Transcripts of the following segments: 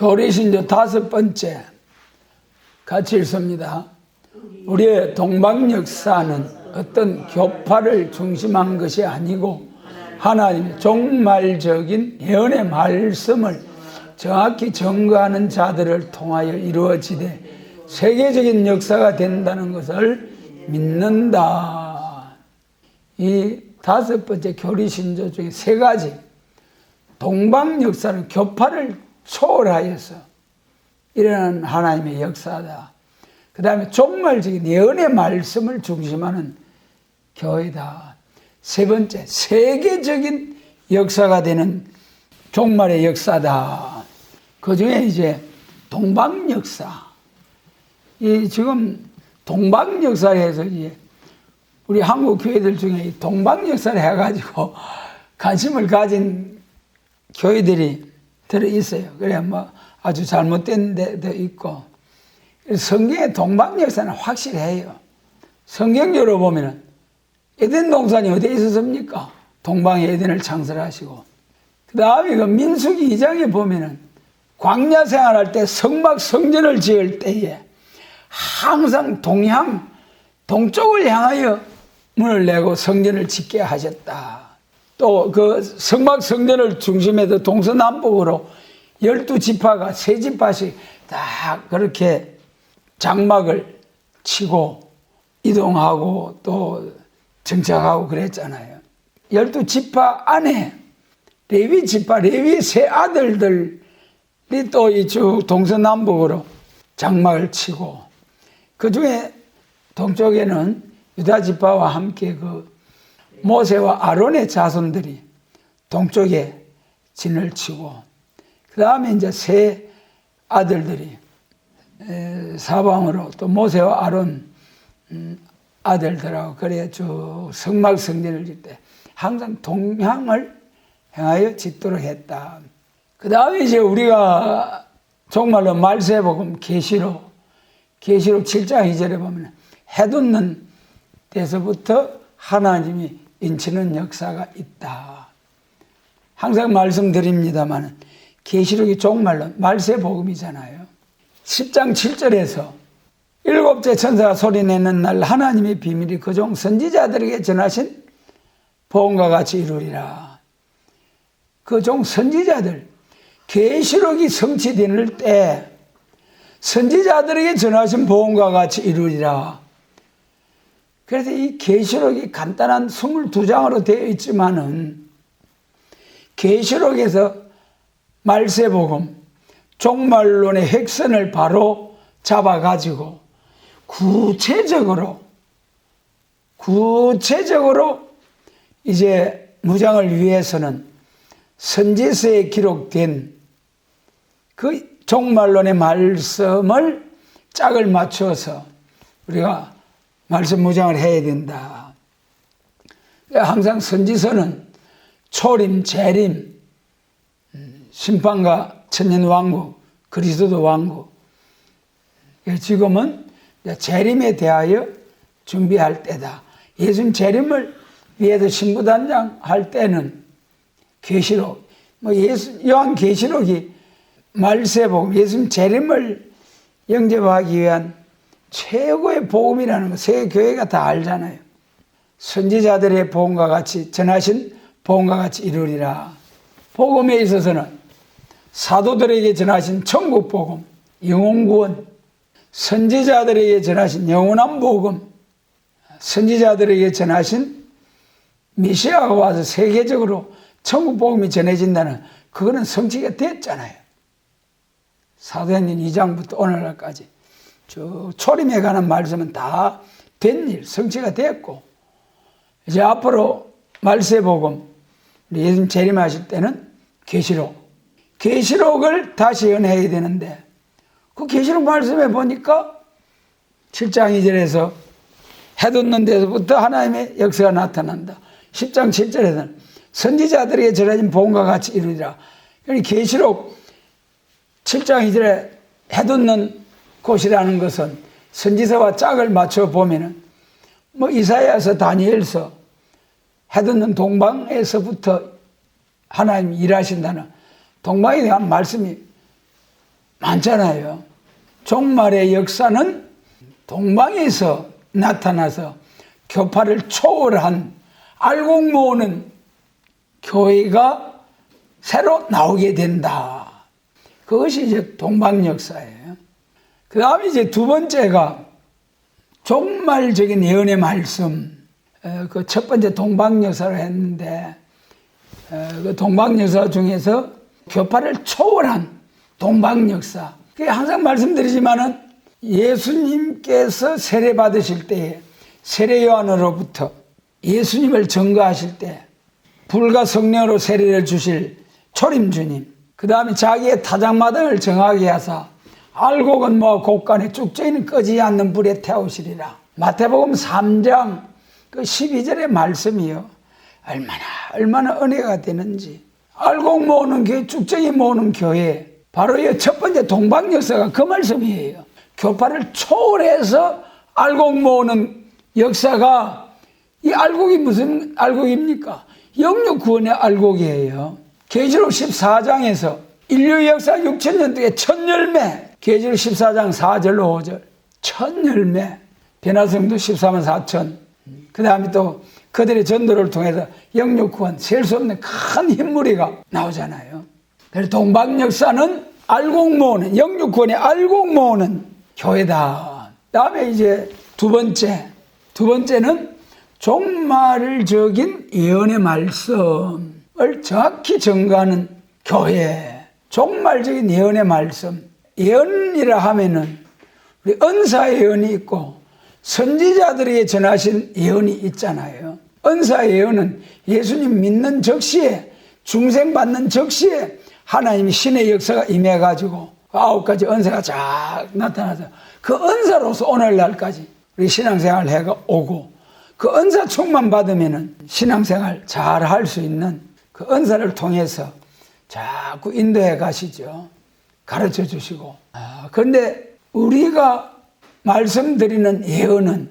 교리신조 5번째 같이 읽습니다. 우리의 동방 역사는 어떤 교파를 중심한 것이 아니고 하나님의 종말적인 예언의 말씀을 정확히 증거하는 자들을 통하여 이루어지되 세계적인 역사가 된다는 것을 믿는다. 이 5번째 교리신조 중에 3가지 동방 역사는 교파를 초월하여서 일어나는 하나님의 역사다. 그 다음에 종말적인 예언의 말씀을 중심하는 교회다. 3번째, 세계적인 역사가 되는 종말의 역사다. 그 중에 이제 동방 역사. 이 지금 동방 역사를 해서 이제 우리 한국 교회들 중에 이 동방 역사를 해가지고 관심을 가진 교회들이 들어 있어요. 그래 뭐 아주 잘못된 데도 있고. 성경의 동방 역사는 확실해요. 성경적으로 보면은 에덴 동산이 어디에 있었습니까? 동방에 에덴을 창설하시고, 그 다음에 그 민수기 2장에 보면은 광야 생활할 때 성막 성전을 지을 때에 항상 동쪽을 향하여 문을 내고 성전을 짓게 하셨다. 또 그 성막 성전을 중심해서 동서남북으로 12지파가 3지파씩 다 그렇게 장막을 치고 이동하고 또 정착하고 그랬잖아요. 12지파 안에 레위지파, 레위의 3 아들들이 또 이쪽 동서남북으로 장막을 치고, 그 중에 동쪽에는 유다지파와 함께 그 모세와 아론의 자손들이 동쪽에 진을 치고, 그 다음에 이제 3 아들들이 사방으로 또 모세와 아론 아들들하고 그래 쭉 성막 성전을 짓 때 항상 동향을 향하여 짓도록 했다. 그 다음에 이제 우리가 정말로 말세복음 계시록 7장 2절에 보면 해돋는 데서부터 하나님이 인치는 역사가 있다. 항상 말씀드립니다만 계시록이 정말로 말세복음이잖아요. 10장 7절에서 7째 천사가 소리내는 날 하나님의 비밀이 그 종 선지자들에게 전하신 복음과 같이 이루리라. 그 종 선지자들, 계시록이 성취될 때 선지자들에게 전하신 복음과 같이 이루리라. 그래서 이 계시록이 간단한 22장으로 되어 있지만은 계시록에서 말세복음, 종말론의 핵선을 바로 잡아가지고 구체적으로 이제 무장을 위해서는 선지서에 기록된 그 종말론의 말씀을 짝을 맞춰서 우리가 말씀 무장을 해야 된다. 항상 선지서는 초림, 재림, 심판과 천년왕국, 그리스도 왕국. 지금은 재림에 대하여 준비할 때다. 예수님 재림을 위해서 신부단장 할 때는 계시록, 요한 계시록이 말세복음, 예수님 재림을 영접하기 위한 최고의 복음이라는 거 세계 교회가 다 알잖아요. 선지자들의 복음과 같이 전하신 복음과 같이 이루리라. 복음에 있어서는 사도들에게 전하신 천국 복음, 영혼 구원, 선지자들에게 전하신 영원한 복음, 선지자들에게 전하신 메시아가 와서 세계적으로 천국 복음이 전해진다는 그거는 성취가 됐잖아요. 사도행전 2장부터 오늘날까지 쭉 초림에 관한 말씀은 다 된 일, 성취가 됐고, 이제 앞으로 말세복음, 예수님 재림하실 때는 계시록을 다시 연해야 되는데, 그 계시록 말씀에 보니까 7장 2절에서 해돋는 데서부터 하나님의 역사가 나타난다. 10장 7절에서는 선지자들에게 전해진 복음과 같이 이루리라. 계시록 7장 2절에 해돋는 곳이라는 것은 선지서와 짝을 맞춰 보면은 이사야서, 다니엘서, 해돋는 동방에서부터 하나님이 일하신다는 동방에 대한 말씀이 많잖아요. 종말의 역사는 동방에서 나타나서 교파를 초월한 알곡 모으는 교회가 새로 나오게 된다. 그것이 이제 동방 역사예요. 그 다음에 이제 두 번째가 종말적인 예언의 말씀. 그 첫 번째 동방 역사를 했는데, 그 동방 역사 중에서 교파를 초월한 동방 역사. 그게 항상 말씀드리지만은 예수님께서 세례 받으실 때에 세례 요한으로부터 예수님을 증거하실 때 불과 성령으로 세례를 주실 초림 주님, 그 다음에 자기의 타작마당을 정하게 하사 알곡은 뭐 곡간에 쭉저이는 꺼지지 않는 불에 태우시리라. 마태복음 3장 그 12절의 말씀이요, 얼마나 은혜가 되는지. 알곡 모으는 교회, 쭉저이 모으는 교회, 바로 이 첫 번째 동방 역사가 그 말씀이에요. 교파를 초월해서 알곡 모으는 역사가, 이 알곡이 무슨 알곡입니까? 영육 구원의 알곡이에요. 계시록 14장에서 인류 역사 6,000년 동안 첫 열매, 계시록 14장 4절로 5절 첫 열매, 변화성도 14만 4천, 그 다음에 또 그들의 전도를 통해서 영육 구원, 셀 수 없는 큰 흰무리가 나오잖아요. 그래서 동방 역사는 알곡 모으는, 영육 구원의 알곡 모으는 교회다. 다음에 이제 두 번째는 종말적인 예언의 말씀을 정확히 증거하는 교회. 종말적인 예언의 말씀. 예언이라 하면은 우리 은사 예언이 있고 선지자들에게 전하신 예언이 있잖아요. 은사 예언은 예수님 믿는 적시에, 중생 받는 적시에 하나님이 신의 역사가 임해가지고 9가지 은사가 쫙 나타나서 그 은사로서 오늘날까지 우리 신앙생활 해가 오고, 그 은사 충만 받으면은 신앙생활 잘 할 수 있는 그 은사를 통해서 자꾸 인도해 가시죠. 가르쳐 주시고. 그런데 우리가 말씀드리는 예언은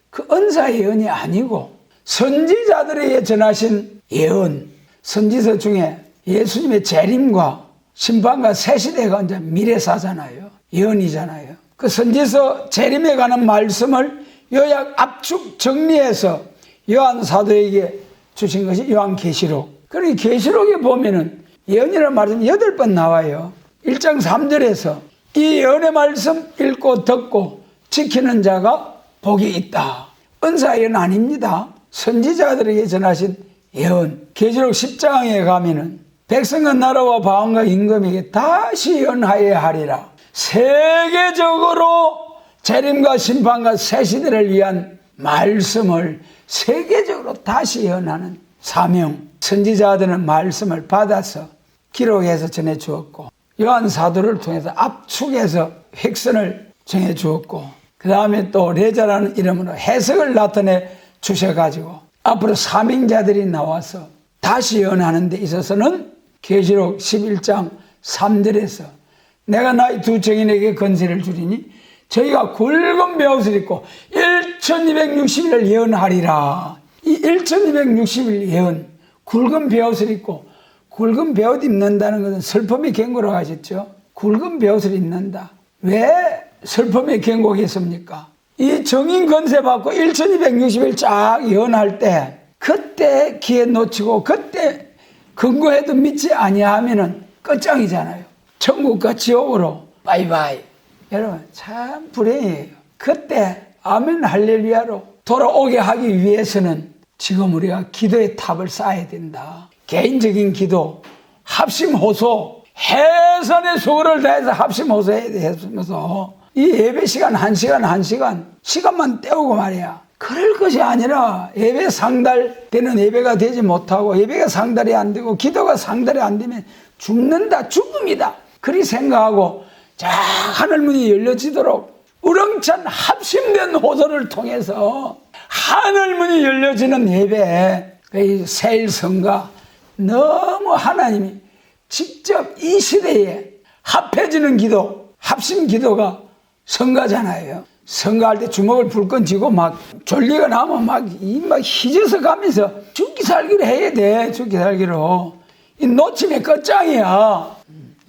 그 은사 예언이 아니고 선지자들에게 전하신 예언. 선지서 중에 예수님의 재림과 심판과 새 시대가 이제 미래사잖아요. 예언이잖아요. 그 선지서 재림에 관한 말씀을 요약 압축 정리해서 요한 사도에게 주신 것이 요한계시록. 그러니 계시록에 보면은 예언이라는 말씀이 8번 나와요. 1장 3절에서 이 예언의 말씀 읽고 듣고 지키는 자가 복이 있다. 은사 예언 아닙니다. 선지자들에게 전하신 예언. 계시록 10장에 가면은 백성과 나라와 방언과 임금에게 다시 예언하여야 하리라. 세계적으로 재림과 심판과 새 시대를 위한 말씀을 세계적으로 다시 예언하는 사명. 선지자들은 말씀을 받아서 기록해서 전해 주었고, 요한 사도를 통해서 압축해서 획선을 정해 주었고, 그 다음에 또 레자라는 이름으로 해석을 나타내 주셔가지고 앞으로 사명자들이 나와서 다시 예언하는 데 있어서는 계시록 11장 3절에서 내가 나의 두 증인에게 권세를 주리니 저희가 굵은 베옷을 입고 1260일을 예언하리라. 이 1260일 예언, 굵은 베옷을 입고, 굵은 베옷 입는다는 것은 슬픔의 경고라고 하셨죠. 굵은 베옷을 입는다. 왜 슬픔의 경고겠습니까? 이 정인 권세 받고 1260일 쫙 예언할 때, 그때 기회 놓치고 그때 근거해도 믿지 아니하면은 끝장이잖아요. 천국과 지옥으로 바이바이. 여러분 참 불행해요. 그때 아멘 할렐루야로 돌아오게 하기 위해서는 지금 우리가 기도의 탑을 쌓아야 된다. 개인적인 기도, 합심 호소, 해산의 수고를 다해서 합심 호소해서 이 예배 시간 1시간 시간만 때우고 말이야. 그럴 것이 아니라 예배 상달되는 예배가 되지 못하고, 예배가 상달이 안 되고 기도가 상달이 안 되면 죽는다, 죽음이다. 그리 생각하고 자 하늘문이 열려지도록 우렁찬 합심된 호소를 통해서 하늘문이 열려지는 예배, 그 세일성가, 너무 하나님이 직접 이 시대에 합해지는 기도, 합심 기도가 성가잖아요. 성가할 때 주먹을 불끈 쥐고 막 졸리가 나면 막 희져서 가면서 죽기 살기로 해야 돼. 죽기 살기로. 이 놓치면 끝장이야.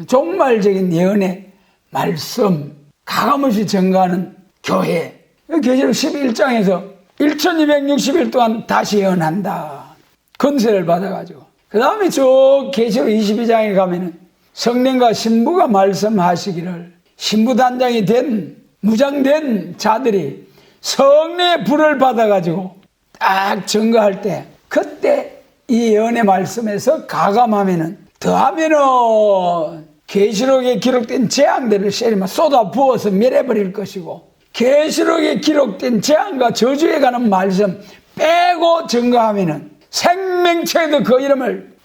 종말적인 예언의 말씀 가감없이 증거하는 교회. 계시록 11장에서 1260일 동안 다시 예언한다. 권세를 받아가지고. 그 다음에 쭉 계시록 22장에 가면은 성령과 신부가 말씀하시기를 신부단장이 된 무장된 자들이 성령의 불을 받아가지고 딱 증거할 때 그때 이 예언의 말씀에서 가감하면은 더하면은 계시록에 기록된 재앙들을 세리만 쏟아 부어서 멸해버릴 것이고 계시록에 기록된 재앙과 저주에 관한 말씀 빼고 증거하면은 생명책에도 그 이름을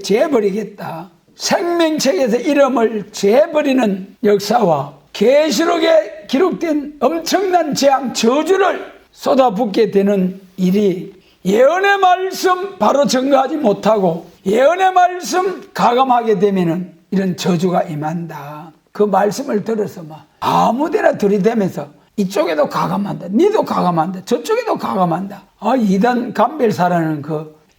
재버리겠다. 생명책에서 이름을 재버리는 역사와 계시록에 기록된 엄청난 재앙 저주를 쏟아붓게 되는 일이 예언의 말씀 바로 증거하지 못하고 예언의 말씀 가감하게 되면은 이런 저주가 임한다. 그 말씀을 들어서 막 아무데나 들이대면서 이쪽에도 가감한다. 니도 가감한다. 저쪽에도 가감한다. 이단 감별사라는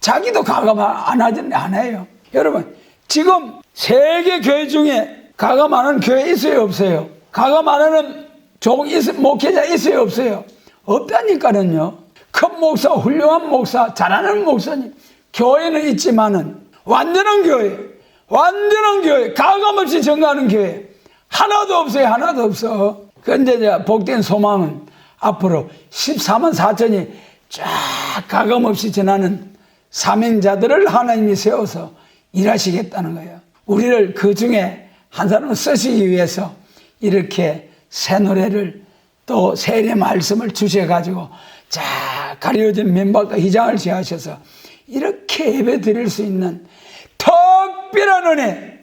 자기도 가감 안 해요. 여러분, 지금 세계 교회 중에 가감 안 하는 교회 있어요, 없어요? 가감 안 하는 목회자 있어요, 없어요? 없다니까는요. 큰 목사, 훌륭한 목사, 잘하는 목사님, 교회는 있지만은 완전한 교회, 가감 없이 증거하는 교회 하나도 없어요. 하나도 없어. 그런데 복된 소망은 앞으로 14만 4천이 쫙 가감 없이 전하는 사명자들을 하나님이 세워서 일하시겠다는 거예요. 우리를 그 중에 한 사람을 쓰시기 위해서 이렇게 새 노래를 또 세례 말씀을 주셔가지고 쫙 가려진 맨발과 휘장을 지하셔서 이렇게 예배 드릴 수 있는 특별한 은혜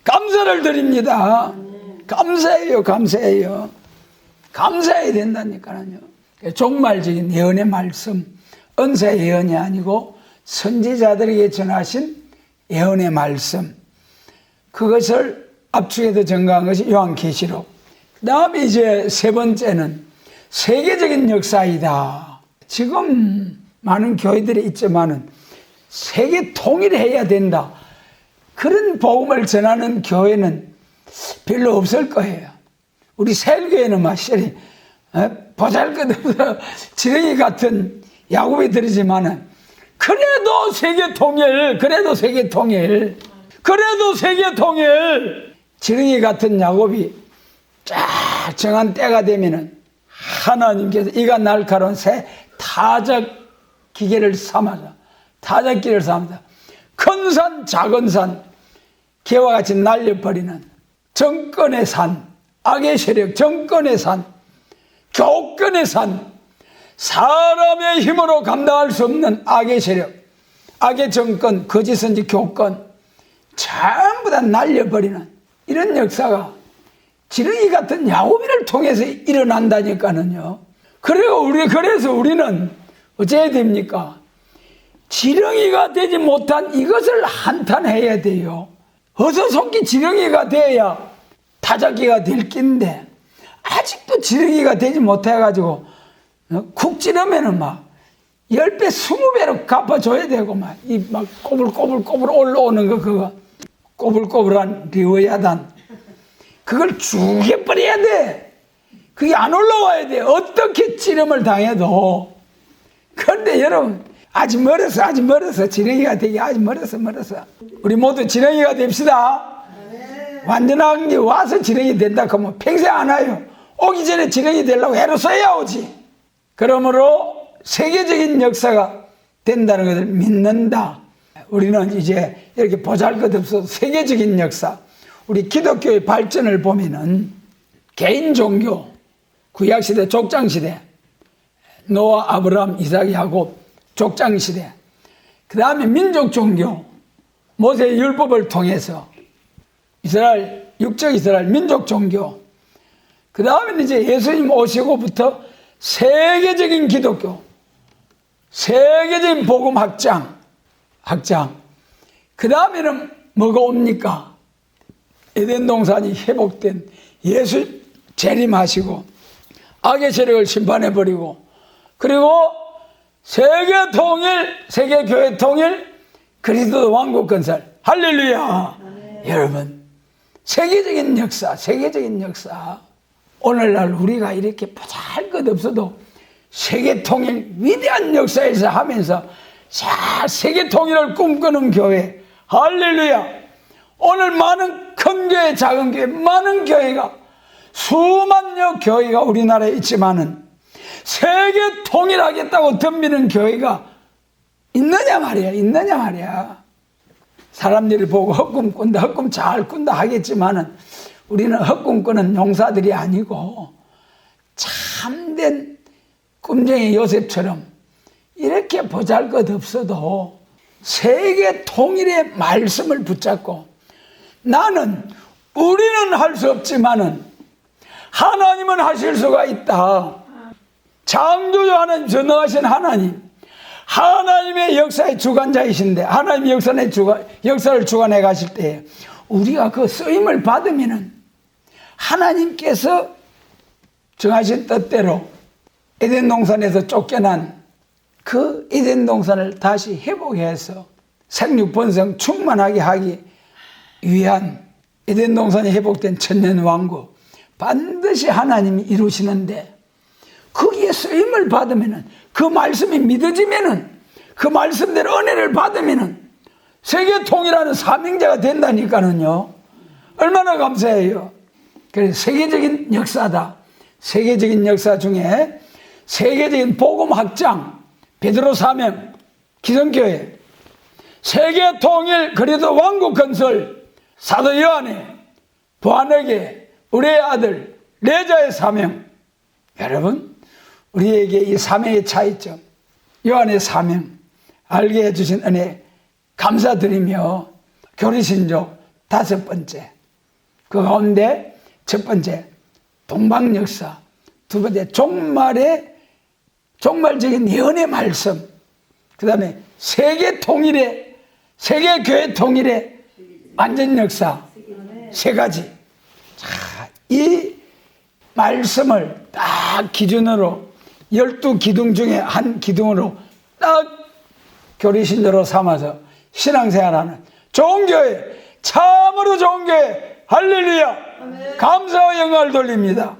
감사를 드립니다. 감사해요. 감사해야 된다니까요. 종말적인 예언의 말씀, 은사 예언이 아니고 선지자들에게 전하신 예언의 말씀, 그것을 압축해서 증거한 것이 요한계시록. 그 다음에 이제 세 번째는 세계적인 역사이다. 지금 많은 교회들이 있지만은 세계 통일해야 된다. 그런 복음을 전하는 교회는 별로 없을 거예요. 우리 세일교회는 마시리 보잘것없어 지렁이 같은 야곱이 들이지만은 그래도 세계 통일. 지렁이 같은 야곱이 쫙 정한 때가 되면은 하나님께서 이가 날카로운 새 타작기를 삼아서 큰 산, 작은 산, 개와 같이 날려버리는 정권의 산, 악의 세력, 정권의 산, 교권의 산, 사람의 힘으로 감당할 수 없는 악의 세력, 악의 정권, 거짓 선지 교권 전부 다 날려버리는 이런 역사가 지렁이 같은 야곱이를 통해서 일어난다니까는요. 그래서 우리는 어째야 됩니까? 지렁이가 되지 못한 이것을 한탄해야 돼요. 어서 속히 지렁이가 돼야 타작기가 될 낀데 아직도 지렁이가 되지 못해가지고 쿡 찌르면은 막 10배, 20배로 갚아줘야 되고 막 꼬불꼬불 올라오는 그거 꼬불꼬불한 리워야단 그걸 죽여버려야 돼. 그게 안 올라와야 돼. 어떻게 찌름을 당해도. 그런데 여러분 아직 멀어서 지렁이가 되기 아직 멀어서 우리 모두 지렁이가 됩시다. 완전한 게 와서 지렁이 된다 그러면 평생 안 와요. 오기 전에 지렁이 되려고 애로 써야 오지. 그러므로 세계적인 역사가 된다는 것을 믿는다. 우리는 이제 이렇게 보잘것없어도 세계적인 역사, 우리 기독교의 발전을 보면은 개인 종교, 구약시대, 족장시대, 노아, 아브라함, 이삭, 야곱, 족장시대, 그 다음에 민족종교, 모세의 율법을 통해서 이스라엘, 육적 이스라엘 민족종교, 그 다음에 이제 예수님 오시고부터 세계적인 기독교, 세계적인 복음 확장, 그 다음에는 뭐가 옵니까? 에덴 동산이 회복된 예수 재림하시고 악의 세력을 심판해버리고 그리고 세계 통일, 세계 교회 통일, 그리스도 왕국 건설. 할렐루야. 여러분 세계적인 역사, 세계적인 역사. 오늘날 우리가 이렇게 보잘것없어도 세계통일 위대한 역사에서 하면서 자, 세계통일을 꿈꾸는 교회. 할렐루야. 오늘 많은 큰 교회, 작은 교회, 많은 교회가, 수만여 교회가 우리나라에 있지만은 세계 통일하겠다고 덤비는 교회가 있느냐 말이야, 있느냐 말이야. 사람들이 보고 헛꿈 꾼다, 헛꿈 잘 꾼다 하겠지만은 우리는 헛꿈 꾸는 용사들이 아니고 참된 꿈쟁이 요셉처럼 이렇게 보잘것없어도 세계 통일의 말씀을 붙잡고 우리는 할 수 없지만은 하나님은 하실 수가 있다. 창조주 하나님, 전능하신 하나님, 하나님의 역사의 주관자이신데 하나님의 역사를 주관해 가실 때 우리가 그 쓰임을 받으면은 하나님께서 정하신 뜻대로 에덴 동산에서 쫓겨난 그 에덴 동산을 다시 회복해서 생육번성 충만하게 하기 위한 에덴 동산이 회복된 천년왕국 반드시 하나님이 이루시는데 거기에 쓰임을 받으면은 그 말씀이 믿어지면은 그 말씀대로 은혜를 받으면은 세계 통일하는 사명자가 된다니까는요. 얼마나 감사해요. 그래서 세계적인 역사다. 세계적인 역사 중에 세계적인 복음 확장, 베드로 사명, 기성교회, 세계 통일, 그리도 왕국 건설, 사도 요한의 부안에게 우리의 아들 레자의 사명. 여러분, 우리에게 이 사명의 차이점, 요한의 사명 알게 해주신 은혜 감사드리며 교리신조 5번째, 그 가운데 첫 번째 동방역사, 두 번째 종말적인 예언의 말씀, 그 다음에 세계 통일의, 세계교회 통일의 완전 역사, 세 가지. 자, 이 말씀을 딱 기준으로 12기둥 중에 한 기둥으로 딱 교리신조로 삼아서 신앙생활하는 좋은 교회, 참으로 좋은 교회, 할렐루야! 감사와 영광을 돌립니다.